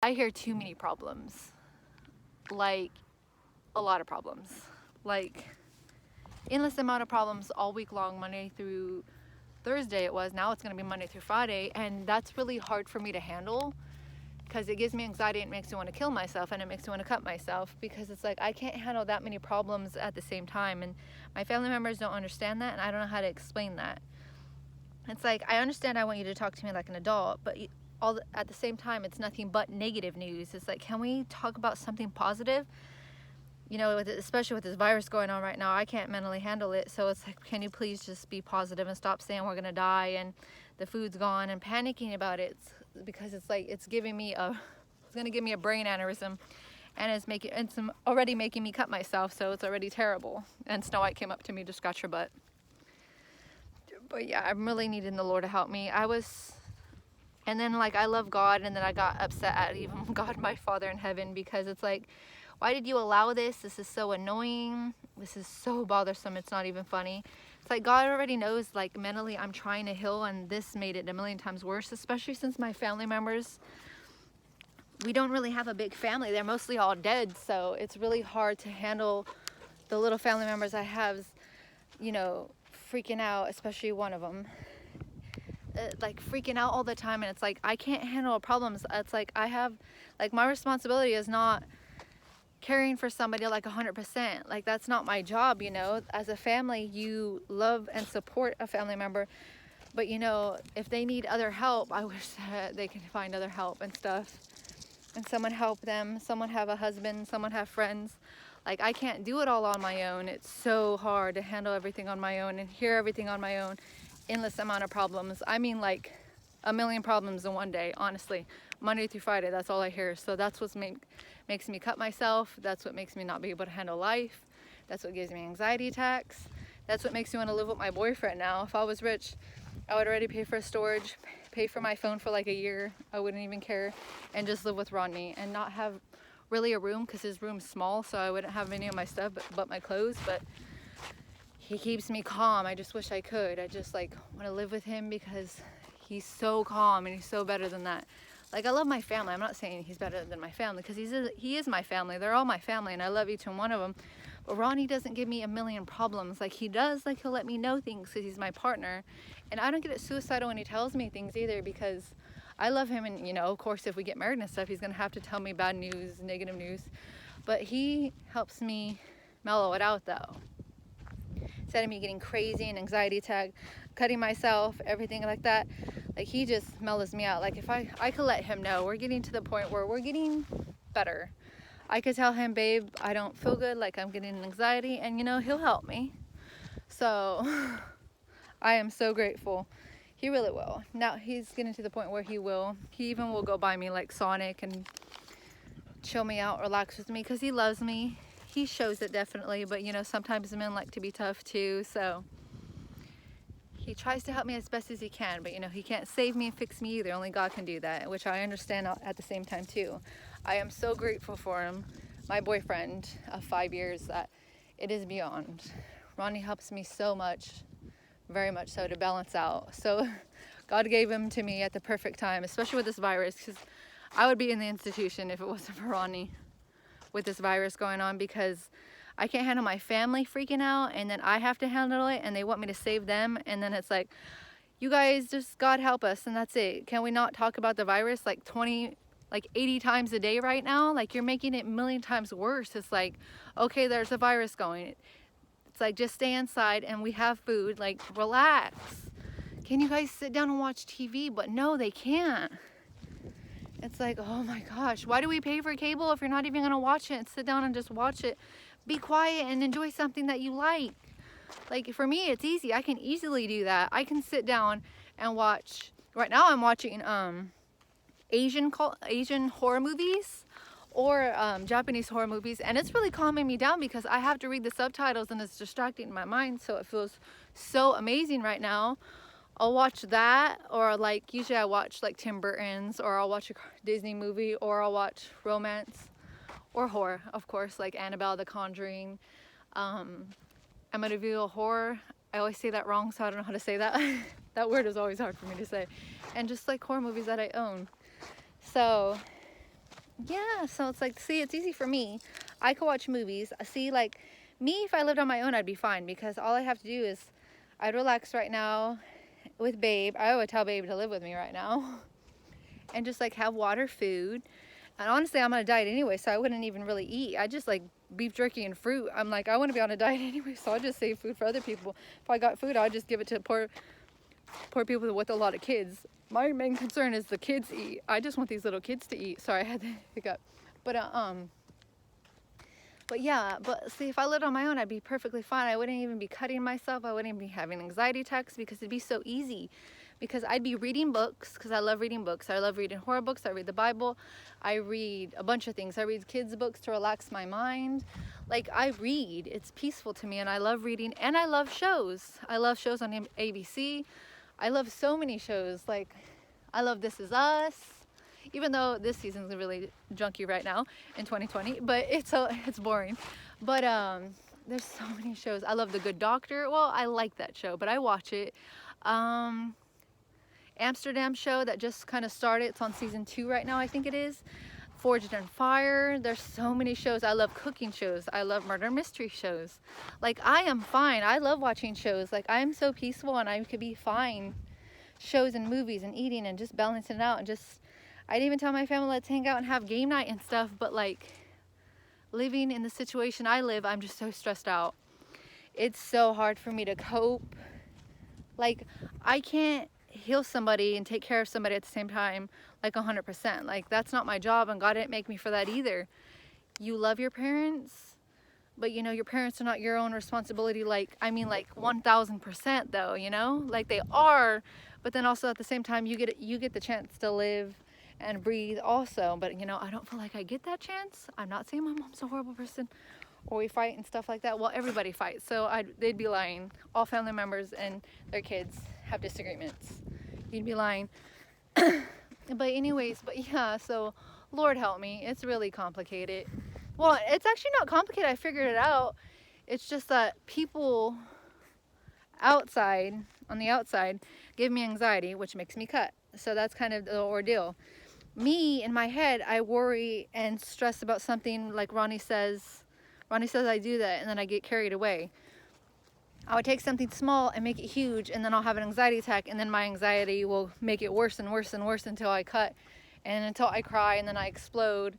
I hear too many problems, like a lot of problems, like endless amount of problems all week long, Monday through Thursday it was. Now it's going to be Monday through Friday, and that's really hard for me to handle because it gives me anxiety. It makes me want to kill myself, and it makes me want to cut myself because it's like I can't handle that many problems at the same time, and my family members don't understand that, and I don't know how to explain that. It's like, I understand I want you to talk to me like an adult, but at the same time, it's nothing but negative news. It's like, can we talk about something positive? You know, especially with this virus going on right now, I can't mentally handle it. So it's like, can you please just be positive and stop saying we're gonna die and the food's gone and panicking about it? Because it's like, it's gonna give me a brain aneurysm, and it's already making me cut myself. So it's already terrible. And Snow White came up to me to scratch her butt. But yeah, I'm really needing the Lord to help me. And then like I love God, and then I got upset at even God, my Father in heaven, because it's like, why did you allow this? This is so annoying. This is so bothersome. It's not even funny. It's like God already knows, like mentally I'm trying to heal, and this made it a million times worse, especially since my family members, we don't really have a big family. They're mostly all dead. So it's really hard to handle the little family members I have, you know, freaking out, especially one of them, like freaking out all the time. And it's like, I can't handle problems. It's like my responsibility is not caring for somebody like 100%. Like, that's not my job, you know. As a family, you love and support a family member, but you know, if they need other help, I wish that they can find other help and stuff, and someone help them, someone have a husband, someone have friends. Like, I can't do it all on my own. It's so hard to handle everything on my own and hear everything on my own. Endless amount of problems. I mean, like a million problems in one day, honestly. Monday through Friday, that's all I hear. So that's what makes me cut myself. That's what makes me not be able to handle life. That's what gives me anxiety attacks. That's what makes me want to live with my boyfriend now. If I was rich, I would already pay for storage, pay for my phone for like a year. I wouldn't even care, and just live with Rodney and not have really a room, because his room's small, so I wouldn't have any of my stuff but my clothes. But he keeps me calm. I just wish I could. I just like want to live with him because he's so calm and he's so better than that. Like, I love my family. I'm not saying he's better than my family, because he is my family. They're all my family, and I love each and one of them. But Ronnie doesn't give me a million problems like he does. Like, he'll let me know things because he's my partner. And I don't get suicidal when he tells me things either, because I love him. And, you know, of course, if we get married and stuff, he's going to have to tell me bad news, negative news. But he helps me mellow it out, though. Instead of me getting crazy and anxiety attack, cutting myself, everything like that, like, he just mellows me out. Like, if I could let him know we're getting to the point where we're getting better, I could tell him, babe, I don't feel good, like I'm getting anxiety, and you know, he'll help me. So I am so grateful. He really will. Now he's getting to the point where he even will go buy me like Sonic and chill me out, relax with me, because he loves me. He shows it definitely, but you know, sometimes men like to be tough too. So he tries to help me as best as he can, but you know, he can't save me and fix me either. Only God can do that, which I understand at the same time too. I am so grateful for him, my boyfriend of 5 years, that it is beyond. Ronnie helps me so much, very much so, to balance out. So God gave him to me at the perfect time, especially with this virus, because I would be in the institution if it wasn't for Ronnie with this virus going on, because I can't handle my family freaking out, and then I have to handle it, and they want me to save them, and then it's like, you guys, just God help us, and that's it. Can we not talk about the virus like 80 times a day right now? Like, you're making it a million times worse. It's like, okay, there's a virus going. It's like, just stay inside and we have food. Like, relax. Can you guys sit down and watch TV? But no, they can't. It's like, oh my gosh, why do we pay for cable if you're not even gonna watch it and sit down and just watch it? Be quiet and enjoy something that you like. Like, for me, it's easy. I can easily do that. I can sit down and watch. Right now I'm watching Asian horror movies or Japanese horror movies, and it's really calming me down because I have to read the subtitles and it's distracting my mind, so it feels so amazing right now. I'll watch that, or like usually I watch like Tim Burton's, or I'll watch a Disney movie, or I'll watch romance or horror, of course, like Annabelle, The Conjuring. I'm gonna do a horror. I always say that wrong, so I don't know how to say that. That word is always hard for me to say. And just like horror movies that I own. So Yeah, so it's like, see, it's easy for me. I could watch movies. See, like, me, if I lived on my own, I'd be fine because all I have to do is I'd relax right now with Babe. I would tell Babe to live with me right now and just like have water, food. And honestly, I'm on a diet anyway, so I wouldn't even really eat. I just like beef jerky and fruit. I'm like, I want to be on a diet anyway, so I'll just save food for other people. If I got food, I'll just give it to poor people with a lot of kids. My main concern is the kids eat. I just want these little kids to eat. Sorry, I had to hiccup. But but yeah, but see, if I lived on my own, I'd be perfectly fine. I wouldn't even be cutting myself. I wouldn't even be having anxiety attacks because it'd be so easy. Because I'd be reading books, because I love reading books. I love reading horror books. I read the Bible. I read a bunch of things. I read kids' books to relax my mind. Like, I read. It's peaceful to me, and I love reading. And I love shows. I love shows on ABC. I love so many shows. Like, I love This Is Us. Even though this season's really junky right now in 2020, but it's boring. But there's so many shows. I love The Good Doctor. Well, I like that show, but I watch it. Amsterdam show that just kind of started. It's on season 2 right now, I think it is. Forged in Fire. There's so many shows. I love cooking shows. I love murder mystery shows. Like, I am fine. I love watching shows. Like, I am so peaceful and I could be fine. Shows and movies and eating and just balancing it out and just, I'd even tell my family, let's hang out and have game night and stuff. But like, living in the situation I live, I'm just so stressed out. It's so hard for me to cope. Like, I can't heal somebody and take care of somebody at the same time, like 100%. Like, that's not my job, and God didn't make me for that either. You love your parents, but you know, your parents are not your own responsibility. Like, I mean, like 1000% though, you know, like they are, but then also at the same time, you get the chance to live and breathe also. But you know, I don't feel like I get that chance. I'm not saying my mom's a horrible person or we fight and stuff like that. Well, everybody fights, so they'd be lying. All family members and their kids have disagreements. You'd be lying. But anyways, but yeah, so Lord help me. It's really complicated. Well, it's actually not complicated. I figured it out. It's just that people outside, on the outside, give me anxiety, which makes me cut. So that's kind of the ordeal. Me, in my head, I worry and stress about something like Ronnie says I do that, and then I get carried away. I would take something small and make it huge, and then I'll have an anxiety attack, and then my anxiety will make it worse and worse and worse until I cut, and until I cry, and then I explode,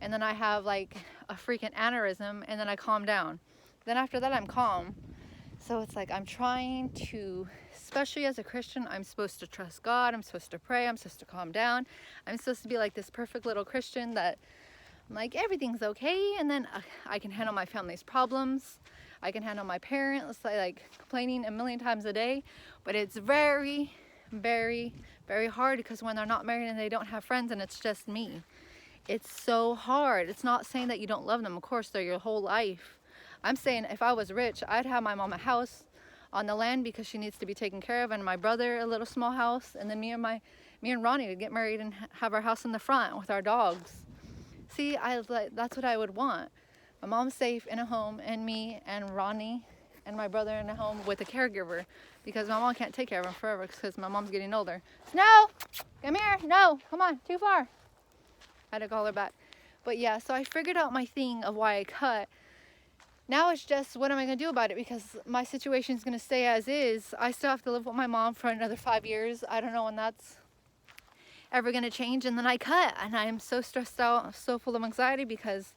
and then I have like a freaking aneurysm, and then I calm down. Then after that, I'm calm. So it's like I'm trying to, especially as a Christian, I'm supposed to trust God, I'm supposed to pray, I'm supposed to calm down. I'm supposed to be like this perfect little Christian that I'm like, everything's okay, and then I can handle my family's problems. I can handle my parents like complaining a million times a day, but it's very, very, very hard because when they're not married and they don't have friends and it's just me, it's so hard. It's not saying that you don't love them. Of course, they're your whole life. I'm saying if I was rich, I'd have my mom a house on the land because she needs to be taken care of, and my brother a little small house, and then me and Ronnie would get married and have our house in the front with our dogs. See, that's what I would want. My mom's safe in a home, and me and Ronnie and my brother in a home with a caregiver, because my mom can't take care of him forever because my mom's getting older. Snow, come here. No, come on, too far. I had to call her back. But yeah, so I figured out my thing of why I cut. Now it's just, what am I going to do about it? Because my situation is going to stay as is. I still have to live with my mom for another 5 years. I don't know when that's ever going to change. And then I cut, and I am so stressed out, so full of anxiety because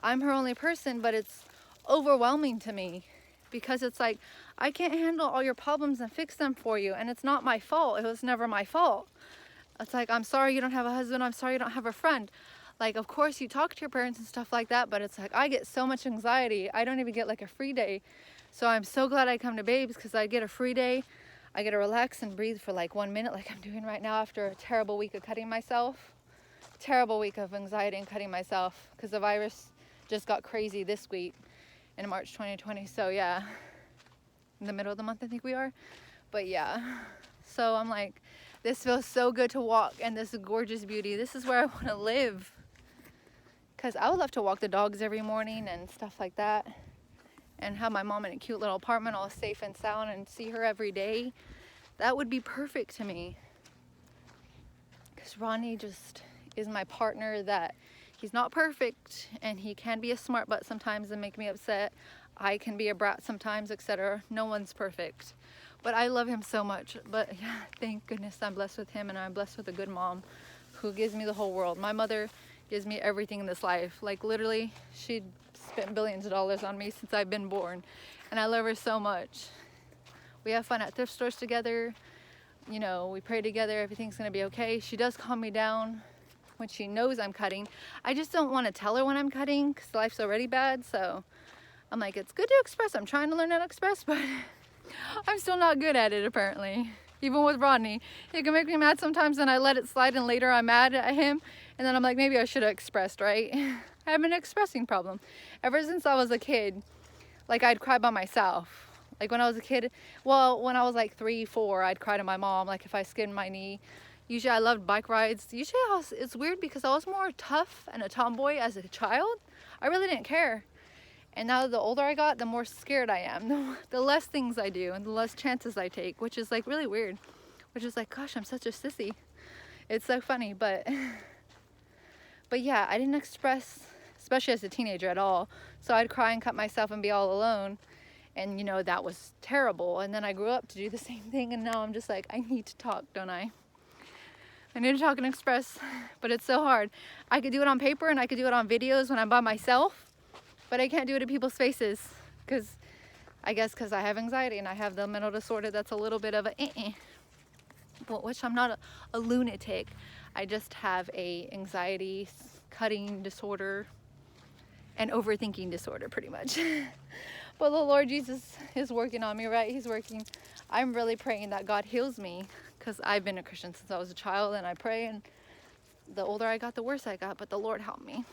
I'm her only person, but it's overwhelming to me because it's like, I can't handle all your problems and fix them for you. And it's not my fault. It was never my fault. It's like, I'm sorry you don't have a husband. I'm sorry you don't have a friend. Like, of course you talk to your parents and stuff like that, but it's like, I get so much anxiety. I don't even get like a free day. So I'm so glad I come to Babes because I get a free day. I get to relax and breathe for like 1 minute like I'm doing right now after a terrible week of cutting myself. Terrible week of anxiety and cutting myself because the virus just got crazy this week in March 2020. So yeah, in the middle of the month I think we are. But yeah, so I'm like, this feels so good to walk and this gorgeous beauty. This is where I want to live. Because I would love to walk the dogs every morning and stuff like that. And have my mom in a cute little apartment all safe and sound and see her every day. That would be perfect to me. Because Ronnie just is my partner that he's not perfect, and he can be a smart butt sometimes and make me upset. I can be a brat sometimes, etc. No one's perfect, but I love him so much. But yeah, thank goodness I'm blessed with him, and I'm blessed with a good mom who gives me the whole world. My mother gives me everything in this life. Like literally, she spent billions of dollars on me since I've been born, and I love her so much. We have fun at thrift stores together. You know, we pray together, everything's gonna be okay. She does calm me down when she knows I'm cutting. I just don't want to tell her when I'm cutting because life's already bad. So I'm like, it's good to express. I'm trying to learn how to express, but I'm still not good at it apparently. Even with Rodney, he can make me mad sometimes and I let it slide, and later I'm mad at him, and then I'm like, maybe I should have expressed, right? I have an expressing problem. Ever since I was a kid, like I'd cry by myself. Like when I was a kid, well, when I was like 3, 4, I'd cry to my mom, like if I skinned my knee. Usually I loved bike rides. Usually it's weird because I was more tough and a tomboy as a child. I really didn't care. And now the older I got, the more scared I am. The less things I do and the less chances I take, which is like really weird. Which is like, gosh, I'm such a sissy. It's so funny, but yeah, I didn't express, especially as a teenager, at all. So I'd cry and cut myself and be all alone. And you know, that was terrible. And then I grew up to do the same thing, and now I'm just like, I need to talk, don't I? I need to talk and express, but it's so hard. I could do it on paper and I could do it on videos when I'm by myself, but I can't do it to people's faces because I have anxiety and I have the mental disorder that's a little bit of a which I'm not a lunatic. I just have a anxiety, cutting disorder, and overthinking disorder pretty much. But the Lord Jesus is working on me, right? He's working. I'm really praying that God heals me because I've been a Christian since I was a child, and I pray, and the older I got, the worse I got, but the Lord helped me.